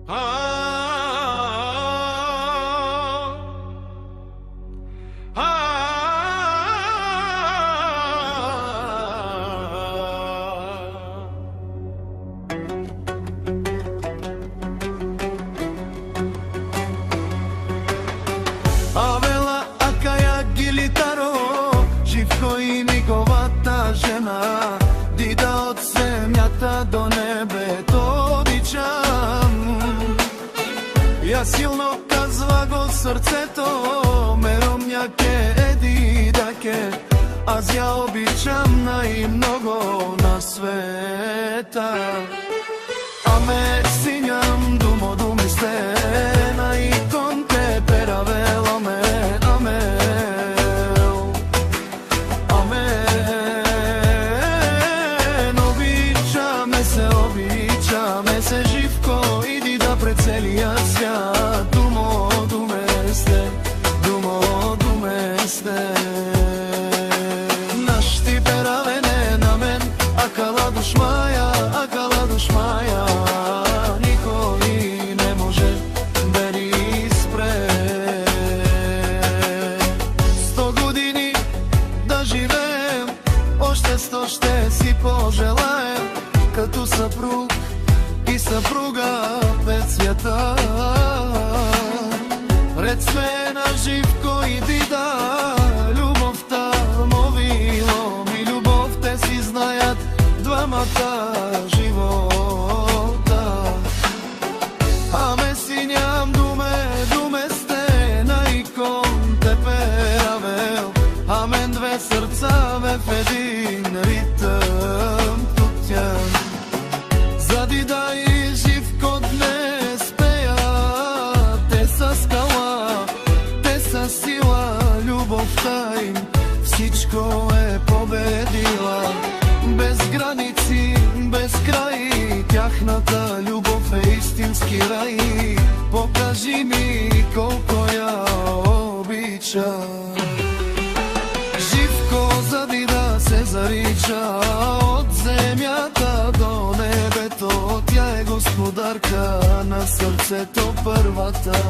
Авела, Акаја, Гилитаро, Живко и неговата жена, Дида од земјата до небето обичам. Ја силно казва го срцето, меромња ке еди да ке, аз ја обичам најмногу на света. Аме сињам думо думи стена и кон те перавел, амен, амен, амен. Обичаме се, Живко, иди да пред целият свят. Думо думе сте, думо думе сте. Нашти перавене на мен, акала душмаја, акала душмаја. Никој не може да ни спре. 100 години да живеем, още 100 ще си пожелаем, като съпруг и съпруга пред света. Пред сме на Живко и Дида, любовта мовилом и любовте си знаят двамата живота. Аме сињам думе стена и кон те перавел, амен, две сърца в един ритъм тутям. За Дида и Живко днес пеят, те са скала, те са сила, любовта им всичко е победила. Без граници, без край, тяхната любов е истински рай. Покажи ми колко я обичам. Живко за Дида се зарича, от земята до небето, тя е господарка на сърцето първата.